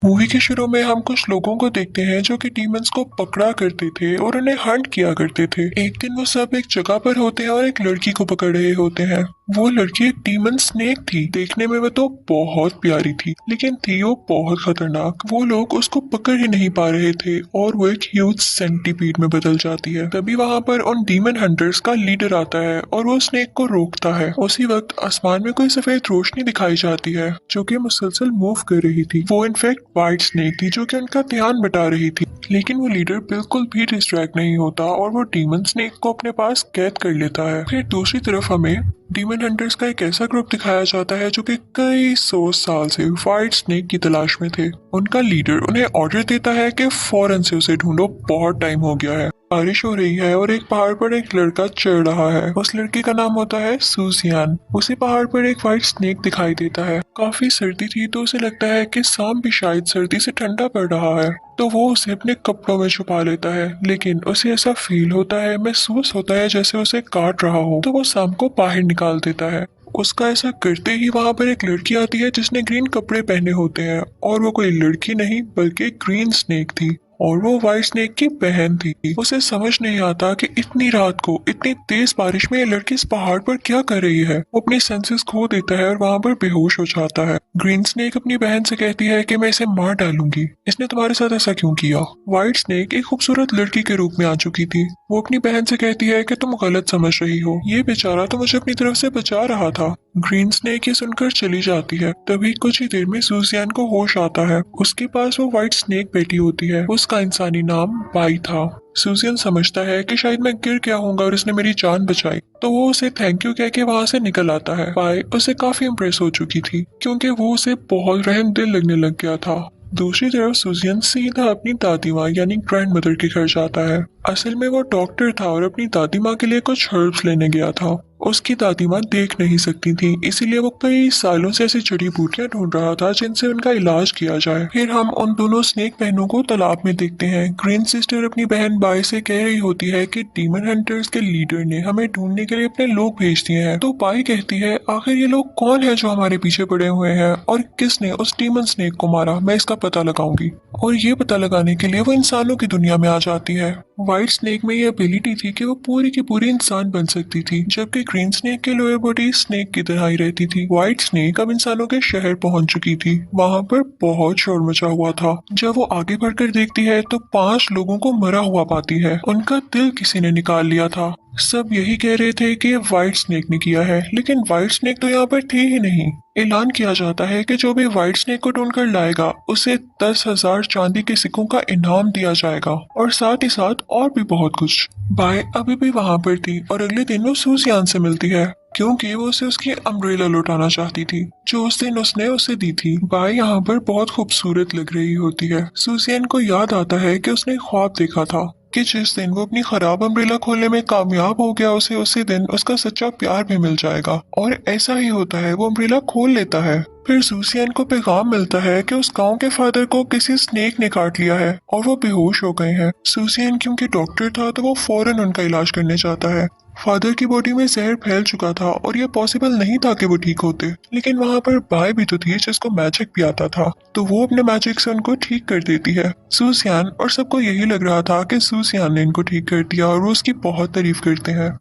Movie के शुरू में हम कुछ लोगों को देखते हैं जो कि डीमंस को पकड़ा करते थे और उन्हें हंट किया करते थे। एक दिन वो सब एक जगह पर होते हैं और एक लड़की को पकड़ रहे होते हैं। वो लड़की एक डीमन स्नेक थी। देखने में वो तो बहुत प्यारी थी, लेकिन थी वो बहुत खतरनाक। वो लोग उसको पकड़ ही नहीं पा रहे थे और वो एक ह्यूज सेंटीपीड में बदल जाती है। तभी वहाँ पर उन डीमन हंटर्स का लीडर आता है और वो स्नेक को रोकता है। उसी वक्त आसमान में कोई सफेद रोशनी दिखाई जाती है जो कि मुसलसल मूव कर रही थी। वो इनफैक्ट वाइट स्नेक थी जो कि उनका ध्यान बटा रही थी, लेकिन वो लीडर बिल्कुल भी डिस्ट्रैक्ट नहीं होता और वो डीमन स्नेक को अपने पास कैद कर लेता है। फिर दूसरी तरफ हमें डीमन हंटर्स का एक ऐसा ग्रुप दिखाया जाता है जो कि कई 100 साल से वाइट स्नेक की तलाश में थे। उनका लीडर उन्हें ऑर्डर देता है कि फौरन से उसे ढूंढो, बहुत टाइम हो गया है। बारिश हो रही है और एक पहाड़ पर एक लड़का चढ़ रहा है। उस लड़के का नाम होता है सूजियान। उसी पहाड़ पर एक वाइट स्नेक दिखाई देता है। काफी सर्दी थी तो उसे लगता है कि शाम भी शायद सर्दी से ठंडा पड़ रहा है, तो वो उसे अपने कपड़ों में छुपा लेता है। लेकिन उसे ऐसा फील होता है, महसूस होता है जैसे उसे काट रहा हो, तो वो शाम को बाहर निकाल देता है। उसका ऐसा करते ही वहां पर एक लड़की आती है जिसने ग्रीन कपड़े पहने होते हैं, और वो कोई लड़की नहीं बल्कि ग्रीन स्नेक थी और वो व्हाइट स्नेक की बहन थी। उसे समझ नहीं आता कि इतनी रात को इतनी तेज बारिश में ये लड़की इस पहाड़ पर क्या कर रही है। वो अपने सेंसेस खो देता है और वहां पर बेहोश हो जाता है। ग्रीन स्नेक अपनी बहन से कहती है कि मैं इसे मार डालूंगी, इसने तुम्हारे साथ ऐसा क्यों किया। व्हाइट स्नेक एक खूबसूरत लड़की के रूप में आ चुकी थी। वो अपनी बहन से कहती है कि तुम गलत समझ रही हो, ये बेचारा तो मुझे अपनी तरफ से बचा रहा था। ग्रीन स्नेक ये सुनकर चली जाती है। तभी कुछ ही देर में सूजियान को होश आता है। उसके पास वो व्हाइट स्नेक बैठी होती है। उसका इंसानी नाम बाई था। सूजियन समझता है कि शायद मैं गिर गया होऊंगा और उसने मेरी जान बचाई, तो वो उसे थैंक यू कह के वहाँ से निकल आता है। बाई उसे काफी इम्प्रेस हो चुकी थी क्योंकि वो उसे बहुत रहम दिल लगने लग गया था। दूसरी तरफ सूजियन सीधा अपनी दादी माँ यानी ग्रैंड मदर के घर जाता है। असल में वो डॉक्टर था और अपनी दादी माँ के लिए कुछ हर्ब्स लेने गया था। उसकी दादी माँ देख नहीं सकती थी, इसीलिए वो कई सालों से ऐसी जड़ी बूटियां ढूंढ रहा था जिनसे उनका इलाज किया जाए। फिर हम उन दोनों स्नेक बहनों को तालाब में देखते हैं। ग्रीन सिस्टर अपनी बहन बाई से कह रही होती है कि डीमन हंटर्स के लीडर ने हमें ढूंढने के लिए अपने लोग भेज दिए हैं। तो बाई कहती है आखिर ये लोग कौन है जो हमारे पीछे पड़े हुए हैं और किसने उस डीमन स्नेक को मारा, मैं इसका पता लगाऊंगी। और ये पता लगाने के लिए वो इंसानों की दुनिया में आ जाती है। व्हाइट स्नेक में ये एबिलिटी थी कि वो पूरी की पूरी इंसान बन सकती थी, जबकि ग्रीन स्नेक की लोअर बॉडी स्नेक की तरह ही रहती थी। व्हाइट स्नेक अब इंसानों के शहर पहुंच चुकी थी। वहां पर बहुत शोर मचा हुआ था। जब वो आगे बढ़कर देखती है तो 5 लोगों को मरा हुआ पाती है। उनका दिल किसी ने निकाल लिया था। सब यही कह रहे थे कि व्हाइट स्नेक ने किया है, लेकिन व्हाइट स्नेक तो यहाँ पर थी ही नहीं। ऐलान किया जाता है कि जो भी व्हाइट स्नेक को ढूंढ कर लाएगा उसे 10,000 चांदी के सिक्कों का इनाम दिया जाएगा और साथ ही साथ और भी बहुत कुछ। बाय अभी भी वहां पर थी और अगले दिन वो सूजियान से मिलती है क्योंकि वो उसे उसकी अम्ब्रेला लौटाना चाहती थी जो उस दिन उसने उसे दी थी। बाय यहाँ पर बहुत खूबसूरत लग रही होती है। सूजियान को याद आता है कि उसने ख्वाब देखा था कि जिस दिन वो अपनी खराब अम्ब्रेला खोलने में कामयाब हो गया उसे उसी दिन उसका सच्चा प्यार भी मिल जाएगा। और ऐसा ही होता है, वो अम्ब्रेला खोल लेता है। फिर सूसियन को पैगाम मिलता है कि उस गांव के फादर को किसी स्नेक ने काट लिया है और वो बेहोश हो गए हैं। सूसियन क्योंकि डॉक्टर था तो वो फौरन उनका इलाज करने चाहता है। फादर की बॉडी में जहर फैल चुका था और ये पॉसिबल नहीं था कि वो ठीक होते, लेकिन वहाँ पर बाय भी तो थी जिसको मैजिक भी आता था, तो वो अपने मैजिक से उनको ठीक कर देती है। सूसियान और सबको यही लग रहा था कि सूसियान ने इनको ठीक कर दिया और वो उसकी बहुत तारीफ करते हैं।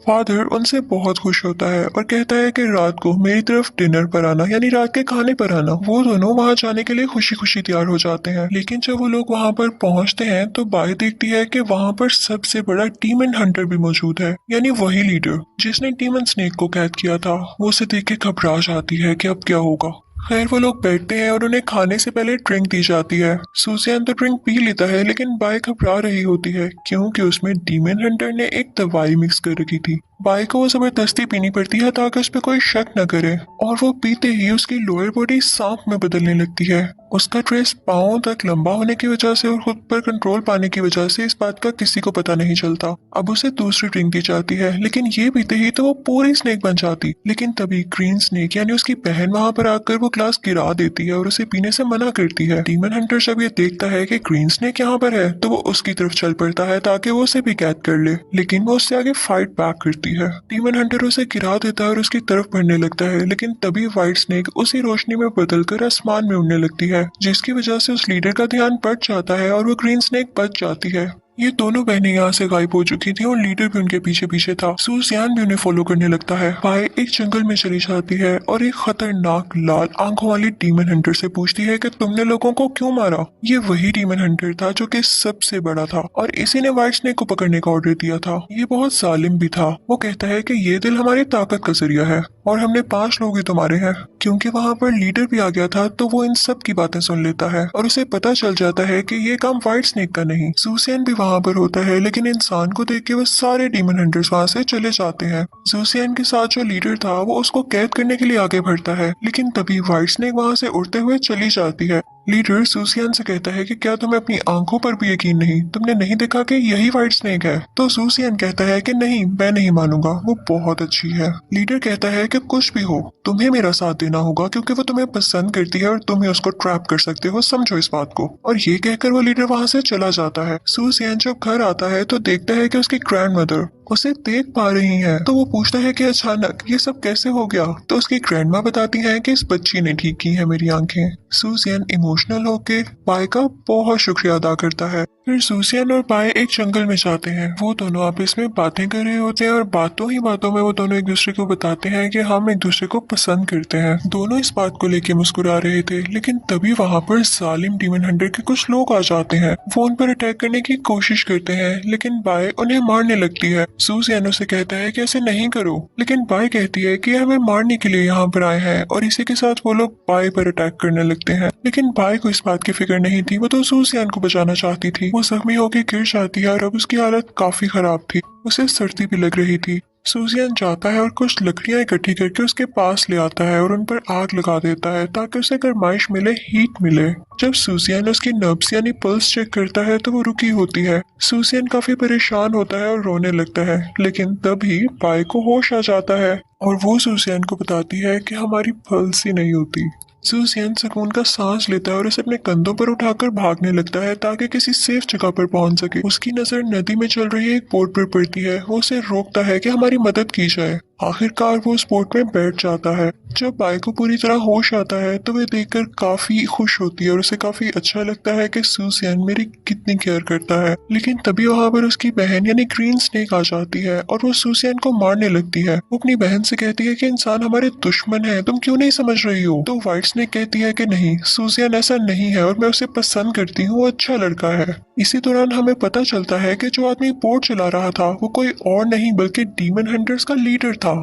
फादर उनसे बहुत खुश होता है और कहता है कि रात को मेरी तरफ डिनर पर आना, यानी रात के खाने पर आना। वो दोनों वहां जाने के लिए खुशी खुशी तैयार हो जाते हैं, लेकिन जब वो लोग वहां पर पहुंचते हैं तो बाय देखती है कि वहां पर सबसे बड़ा डीमन हंटर भी मौजूद है, यानी वही लीडर जिसने डीमन स्नेक को कैद किया था। वो उसे देख के घबरा जाती है कि अब क्या होगा। खैर वो लोग बैठते हैं और उन्हें खाने से पहले ड्रिंक दी जाती है। सूसियान तो ड्रिंक पी लेता है, लेकिन बाय घबरा रही होती है क्योंकि उसमें डीमन हंटर ने एक दवाई मिक्स कर रखी थी। बाय को वो जबरदस्ती पीनी पड़ती है ताकि उस पर कोई शक न करे, और वो पीते ही उसकी लोअर बॉडी सांप में बदलने लगती है। उसका ड्रेस पांव तक लंबा होने की वजह से और खुद पर कंट्रोल पाने की वजह से इस बात का किसी को पता नहीं चलता। अब उसे दूसरी ड्रिंक दी जाती है, लेकिन ये पीते ही तो वो पूरी स्नेक बन जाती। लेकिन तभी ग्रीन स्नेक यानी उसकी बहन वहां पर आकर वो ग्लास गिरा देती है और उसे पीने से मना करती है। डीमन हंटर जब ये देखता है कि ग्रीन स्नेक यहाँ पर है तो वो उसकी तरफ चल पड़ता है ताकि वो उसे भी कैद कर ले, लेकिन वो उससे आगे फाइट बैक करती जाती है। डीमन हंटर उसे गिरा देता है और उसकी तरफ बढ़ने लगता है, लेकिन तभी व्हाइट स्नेक उसी रोशनी में बदलकर आसमान में उड़ने लगती है, जिसकी वजह से उस लीडर का ध्यान बट जाता है और वो ग्रीन स्नेक बच जाती है। ये दोनों बहनें यहाँ से गायब हो चुकी थी और लीडर भी उनके पीछे पीछे था। सूसियान भी उन्हें फॉलो करने लगता है। पाए एक जंगल में चली जाती है और एक खतरनाक लाल आंखों वाली डीमन हंटर से पूछती है कि तुमने लोगों को क्यों मारा। ये वही डीमन हंटर था जो कि सबसे बड़ा था और इसी ने व्हाइट स्नेक को पकड़ने का ऑर्डर दिया था। ये बहुत जालिम भी था। वो कहता है कि ये दिल हमारी ताकत का जरिया है और हमने 5 लोग ही तो मारे हैं। क्योंकि वहाँ पर लीडर भी आ गया था तो वो इन सब की बातें सुन लेता है और उसे पता चल जाता है कि ये काम व्हाइट स्नेक का नहीं। सूसियन भी वहाँ पर होता है, लेकिन इंसान को देख के वो सारे डीमन हंटर्स वहाँ से चले जाते हैं। सूसियन के साथ जो लीडर था वो उसको कैद करने के लिए आगे बढ़ता है, लेकिन तभी व्हाइट स्नेक वहाँ से उड़ते हुए चली जाती है। लीडर सूसियन से कहता है कि क्या तुम्हें अपनी आंखों पर भी यकीन नहीं? तुमने नहीं देखा कि यही व्हाइट स्नेक है? तो सूसियन कहता है कि नहीं, मैं नहीं मानूंगा, वो बहुत अच्छी है। लीडर कहता है कि कुछ भी हो तुम्हें मेरा साथ देना होगा क्योंकि वो तुम्हें पसंद करती है और तुम ही उसको ट्रैप कर सकते हो, समझो इस बात को। और ये कहकर वो लीडर वहाँ से चला जाता है। सूसियन जब घर आता है तो देखता है कि उसकी ग्रैंड मदर उसे देख पा रही है, तो वो पूछता है कि अचानक ये सब कैसे हो गया। तो उसकी ग्रैंडमा बताती है कि इस बच्ची ने ठीक की है मेरी आंखें। सूसियन इमोशनल होके पाए का बहुत शुक्रिया अदा करता है। फिर सूसियन और पाए एक जंगल में जाते हैं। वो दोनों आपस में बातें कर रहे होते हैं और बातों ही बातों में वो दोनों एक दूसरे को बताते हैं कि हम एक दूसरे को पसंद करते हैं। दोनों इस बात को लेके मुस्कुरा रहे थे, लेकिन तभी वहाँ पर जालिम डीमन हंटर के कुछ लोग आ जाते हैं। वो उन पर अटैक करने की कोशिश करते हैं, लेकिन बाय उन्हें मारने लगती है। सूसियन उसे कहता है कि ऐसे नहीं करो, लेकिन बाय कहती है कि हमें मारने के लिए यहाँ पर आए हैं, और इसी के साथ वो लोग बाय पर अटैक करने लगते हैं। लेकिन बाय को इस बात की फिक्र नहीं थी, वो तो सूसियन को बचाना चाहती थी। वो जख्मी होकर गिर जाती है और अब उसकी हालत काफी खराब थी, उसे सर्दी भी लग रही थी। सूसियन जाता है और कुछ लकड़ियां इकट्ठी करके उसके पास ले आता है और उन पर आग लगा देता है ताकि उसे गर्माइश मिले, हीट मिले। जब सूसियन उसकी नब्ज यानी पल्स चेक करता है तो वो रुकी होती है। सूसियन काफी परेशान होता है और रोने लगता है, लेकिन तभी पाए को होश आ जाता है और वो सूसियन को बताती है कि हमारी पल्स ही नहीं होती। सूसियन सुकून का सांस लेता है और उसे अपने कंधों पर उठाकर भागने लगता है ताकि किसी सेफ जगह पर पहुंच सके। उसकी नजर नदी में चल रही एक बोट पर पड़ती है। वो उसे रोकता है कि हमारी मदद की जाए। आखिरकार वो उस बोट में बैठ जाता है। जब बाय को पूरी तरह होश आता है तो वह देखकर काफी खुश होती है और उसे काफी अच्छा लगता है कि सूसियन मेरी कितनी केयर करता है। लेकिन तभी वहाँ पर उसकी बहन यानी ग्रीन स्नेक आ जाती है और वो सूसियन को मारने लगती है। वो अपनी बहन से कहती है कि इंसान हमारे दुश्मन है, तुम क्यों नहीं समझ रही हो? तो व्हाइट स्नेक कहती है कि नहीं, सूसियन ऐसा नहीं है और मैं उसे पसंद करती हूँ, वो अच्छा लड़का है। इसी दौरान हमें पता चलता है कि जो आदमी बोट चला रहा था वो कोई और नहीं बल्कि डीमन हंटर्स का लीडर था।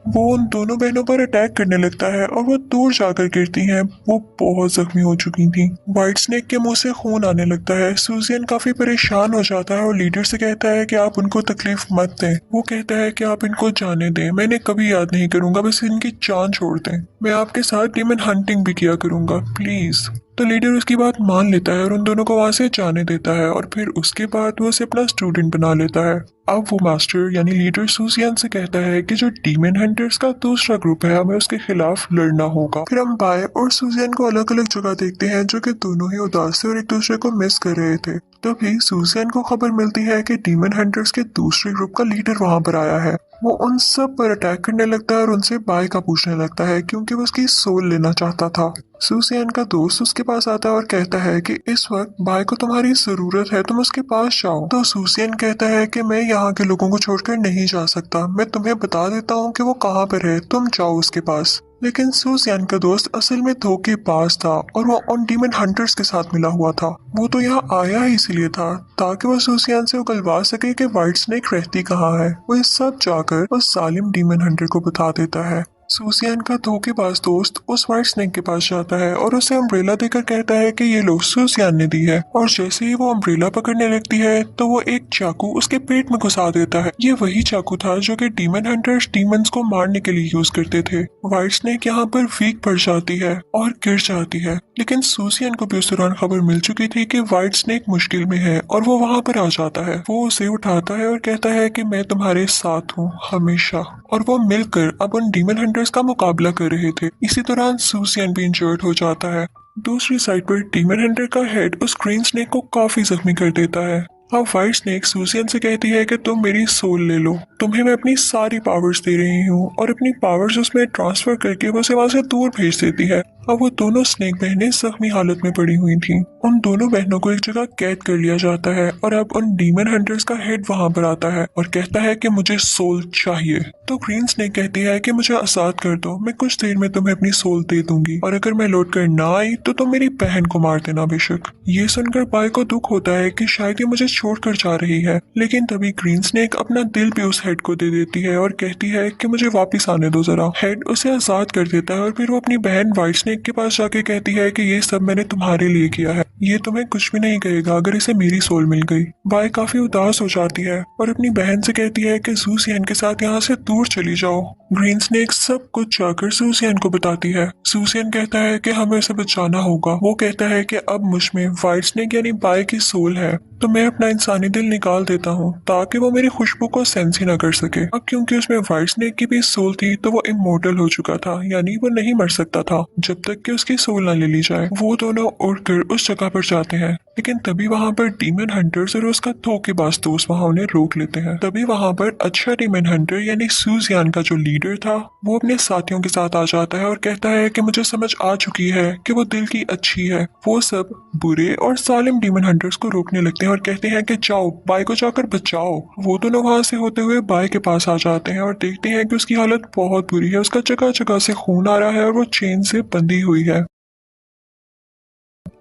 वो उन दोनों बहनों पर अटैक करने लगता है और वो दूर जाकर गिरती हैं। वो बहुत जख्मी हो चुकी थी। व्हाइट स्नेक के मुंह से खून आने लगता है। सूजियन काफी परेशान हो जाता है और लीडर से कहता है कि आप उनको तकलीफ मत दें। वो कहता है कि आप इनको जाने दें, मैं इन्हें कभी याद नहीं करूंगा, बस इनकी जान छोड़ दें। मैं आपके साथ डीमन हंटिंग भी किया करूंगा, प्लीज। तो लीडर उसकी बात मान लेता है और उन दोनों को वहां से जाने देता है और फिर उसके बाद वो उसे अपना स्टूडेंट बना लेता है। अब वो मास्टर यानी लीडर सूसियन से कहता है कि जो डीमन हंटर्स का दूसरा ग्रुप है हमें उसके खिलाफ लड़ना होगा। फिर हम बाय और सूसियन को अलग अलग जगह देखते हैं जो कि दोनों ही उदास थे और एक दूसरे को मिस कर रहे थे। तभी सूसियन को खबर मिलती है कि डीमन हंटर्स के दूसरे ग्रुप का लीडर वहां पर आया है। वो उन सब पर अटैक करने लगता है और उनसे बाय का पूछने लगता है क्योंकि वो उसकी सोल लेना चाहता था। सूसियन का दोस्त उसके पास आता है और कहता है कि इस वक्त बाय को तुम्हारी जरूरत है, तुम उसके पास जाओ। तो सूसियन कहता है कि मैं यहाँ के लोगों को छोड़कर नहीं जा सकता, मैं तुम्हें बता देता हूँ कि वो कहाँ पर है, तुम जाओ उसके पास। लेकिन सूसियन का दोस्त असल में धोखेबाज था और वो उन डीमन हंटर्स के साथ मिला हुआ था। वो तो यहाँ आया ही इसलिए था ताकि वो सूसियन से उगलवा सके कि व्हाइट स्नेक रहती कहाँ है। वो ये सब जाकर उस जालिम डीमन हंटर को बता देता है। सूसियन का धोखेबाज दोस्त उस व्हाइट स्नेक के पास जाता है और उसे अम्ब्रेला देकर कहता है कि ये लो सूसियन ने दी है। और जैसे ही वो अम्ब्रेला पकड़ने लगती है तो वो एक चाकू उसके पेट में घुसा देता है। ये वही चाकू था जो कि डीमन हंटर्स डीमंस को मारने के लिए यूज करते थे। व्हाइट स्नेक यहाँ पर वीक पड़ जाती है और गिर जाती है, लेकिन सूसियन को भी उस दौरान खबर मिल चुकी थी कि व्हाइट स्नेक मुश्किल में है और वो वहाँ पर आ जाता है। वो उसे उठाता है और कहता है कि मैं तुम्हारे साथ हूँ हमेशा। और वो मिलकर अब उन डीमन हंटर्स का मुकाबला कर रहे थे। इसी दौरान सूसियन भी इंजर्ड हो जाता है। दूसरी साइड पर डीमन हंटर का हेड उस ग्रीन स्नेक को काफी जख्मी कर देता है। अब व्हाइट स्नेक सूसियन से कहती है कि तुम मेरी सोल ले लो, तुम्हें मैं अपनी सारी पावर्स दे रही हूँ, और अपनी पावर्स उसमें ट्रांसफर करके वो उसे वहां से दूर भेज देती है। अब वो दोनों स्नेक बहनें जख्मी हालत में पड़ी हुई थीं। उन दोनों बहनों को एक जगह कैद कर लिया जाता है और अब उन डीमन हंटर्स का हेड वहां पर आता है और कहता है कि मुझे सोल चाहिए। तो ग्रीन स्नेक कहती है कि मुझे आजाद कर दो, मैं कुछ देर में तुम्हें अपनी सोल दे दूंगी, और अगर मैं लौट कर ना आई तो तुम मेरी बहन को मार देना बेशक। ये सुनकर बाय को दुख होता है कि शायद ये मुझे छोड़कर जा रही है, लेकिन तभी ग्रीन स्नेक अपना दिल भी उस हेड को दे देती है और कहती है कि मुझे वापस आने दो जरा। हेड उसे आजाद कर देता है और फिर वो अपनी बहन व्हाइट स्नेक के पास जाके कहती है कि ये सब मैंने तुम्हारे लिए किया है, ये तुम्हें कुछ भी नहीं कहेगा अगर इसे मेरी सोल मिल गई। बाय काफी उदास हो जाती है और अपनी बहन से कहती है कि सूसियन के साथ यहाँ से दूर चली जाओ। ग्रीन स्नेक सब कुछ जाकर सूसियन को बताती है। सूसियन कहता है कि हमें उसे बचाना होगा। वो कहता है कि अब मुझ में व्हाइट स्नेक यानी बाय की सोल है, तो मैं अपना इंसानी दिल निकाल देता हूँ ताकि वो मेरी खुशबू को सेंस ही ना कर सके। अब क्योंकि उसमें व्हाइट स्नेक की भी सोल थी तो वो इमोर्टल हो चुका था, यानी वो नहीं मर सकता था जब तक कि उसकी सोल ना ले ली जाए। वो दोनों उड़कर उस जगह पर जाते हैं, लेकिन तभी वहां पर डीमन हंटर्स और उसका धोखेबाज दोस्त वहां उन्हें रोक लेते हैं। तभी वहां पर अच्छा डीमन हंटर यानी सूजियान का जो लीडर था वो अपने साथियों के साथ आ जाता है और कहता है कि मुझे समझ आ चुकी है कि वो दिल की अच्छी है। वो सब बुरे और सालिम डीमन हंटर्स को रोकने लगते हैं और कहते हैं कि जाओ बाय को जाकर बचाओ। वो दोनों वहां से होते हुए बाय के पास आ जाते हैं और देखते हैं कि उसकी हालत बहुत बुरी है, उसका जगह जगह से खून आ रहा है और वो चेन से बंधी हुई है।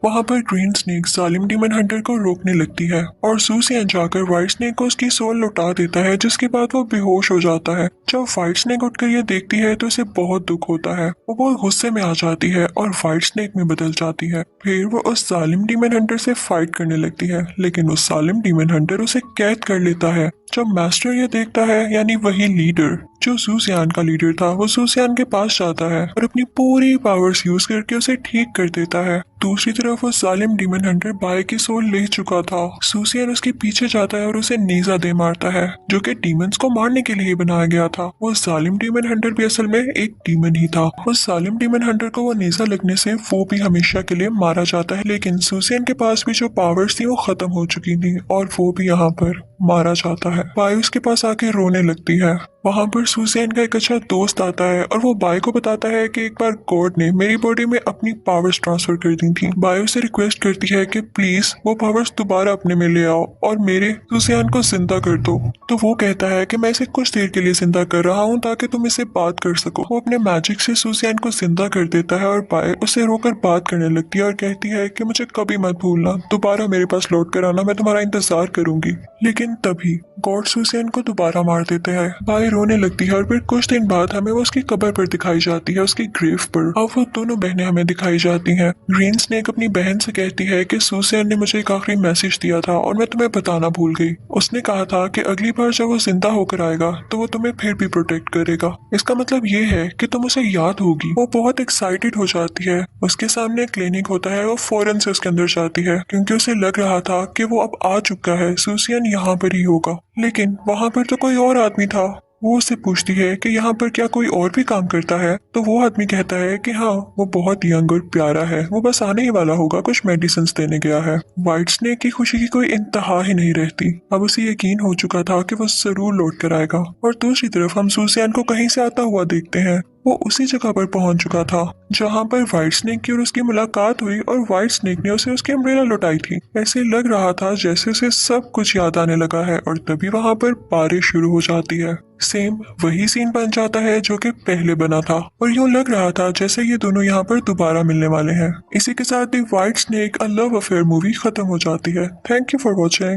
वहां पर ग्रीन स्नेक सालिम डीमन हंटर को रोकने लगती है और सूसियन जाकर व्हाइट स्नेक को उसकी सोल लौटा देता है, जिसके बाद वो बेहोश हो जाता है। जब व्हाइट स्नेक उठकर ये देखती है तो उसे बहुत दुख होता है। वो बहुत गुस्से में आ जाती है और व्हाइट स्नेक में बदल जाती है। फिर वो उस सालिम डीमन हंटर से फाइट करने लगती है, लेकिन उस सालिम डीमन हंटर उसे कैद कर लेता है। जब मास्टर ये देखता है, यानी वही लीडर जो सूसियान का लीडर था, वो सूसियान के पास जाता है और अपनी पूरी पावर्स यूज करके उसे ठीक कर देता है। दूसरी तरफ वो सालिम डीमन हंटर बाय की सोल ले चुका था। सूसियान उसके पीछे जाता है और उसे नेजा दे मारता है, जो कि डीमंस को मारने के लिए बनाया गया था। वो सालिम डीमन हंटर भी असल में एक डीमन ही था। उस सालिम डीमन हंटर को वो नेजा लगने से वो भी हमेशा के लिए मारा जाता है, लेकिन सूसियान के पास भी जो पावर्स थी वो खत्म हो चुकी थी और वो भी यहाँ पर मारा जाता है। बाय उसके पास आके रोने लगती है। वहां पर सूसियन का एक अच्छा दोस्त आता है और वो बाय को बताता है कि एक बार गॉड ने मेरी बॉडी में अपनी पावर्स ट्रांसफर कर दी थी। बाय उसे रिक्वेस्ट करती है कि प्लीज वो पावर्स दोबारा अपने में ले आओ और मेरे सूसियन को जिंदा कर दो। तो वो कहता है कि मैं इसे कुछ देर के लिए जिंदा कर रहा हूँ ताकि तुम इससे बात कर सको। वो अपने मैजिक से सूसियन को जिंदा कर देता है और बाय उसे रोकर बात करने लगती है और कहती है कि मुझे कभी मत भूलना, दोबारा मेरे पास लौट कर आना, मैं तुम्हारा इंतजार करूंगी। लेकिन तभी गॉड सूसियन को दोबारा मार देते हैं। बाय रोने लगती है और फिर कुछ दिन बाद हमें वो उसकी कब्र पर दिखाई जाती है, उसकी ग्रेव पर। अब वो दोनों बहनें हमें दिखाई जाती हैं। ग्रीन स्नेक अपनी बहन से कहती है कि सूसियन ने मुझे एक आखिरी मैसेज दिया था और मैं तुम्हें बताना भूल गई। उसने कहा था कि अगली बार जब वो जिंदा होकर आएगा तो वो तुम्हें फिर भी प्रोटेक्ट करेगा। इसका मतलब ये है कि तुम उसे याद होगी। वो बहुत एक्साइटेड हो जाती है। उसके सामने क्लिनिक होता है, वो फौरन से उसके अंदर जाती है क्योंकि उसे लग रहा था कि वो अब आ चुका है, सूसियन यहाँ पर ही होगा। लेकिन वहां पर तो कोई और आदमी था। वो उससे पूछती है कि यहाँ पर क्या कोई और भी काम करता है, तो वो आदमी कहता है कि हाँ, वो बहुत यंग और प्यारा है, वो बस आने ही वाला होगा, कुछ मेडिसिन देने गया है। व्हाइट स्नेक की खुशी की कोई इंतहा ही नहीं रहती। अब उसे यकीन हो चुका था कि वो जरूर लौट कर आएगा। और दूसरी तरफ हम सूसियन को कहीं से आता हुआ देखते हैं। वो उसी जगह पर पहुंच चुका था जहां पर व्हाइट स्नेक की और उसकी मुलाकात हुई और व्हाइट स्नेक ने उसे उसकी अम्ब्रेला लौटाई थी। ऐसे लग रहा था जैसे उसे सब कुछ याद आने लगा है और तभी वहां पर बारिश शुरू हो जाती है। सेम वही सीन बन जाता है जो कि पहले बना था और यूं लग रहा था जैसे ये दोनों यहाँ पर दोबारा मिलने वाले हैं। इसी के साथ ही White Snake a love affair movie खत्म हो जाती है। Thank you for watching.